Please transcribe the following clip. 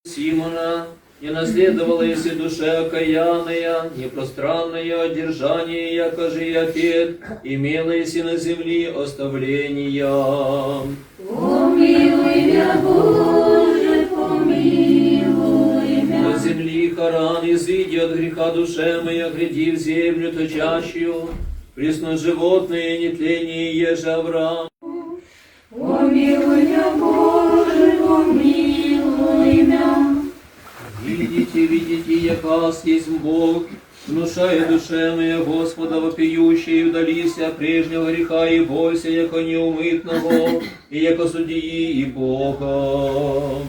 Симона, не наследовала если душе окаянная, непространное одержание, яко же и отец, имела если на земли оставления. Помилуй меня, Боже, помилуй меня. На земли Харан, изыди от греха душе моя, гряди в землю точащую, присно животные, нетление еже Авраам. Помилуй меня, Боже, помилуй меня. Видите, яка есть Бог, внушая душе моя Господа вопиющей, удалися прежнего греха и бойся, яко неумытного, и яко судьи и Бога.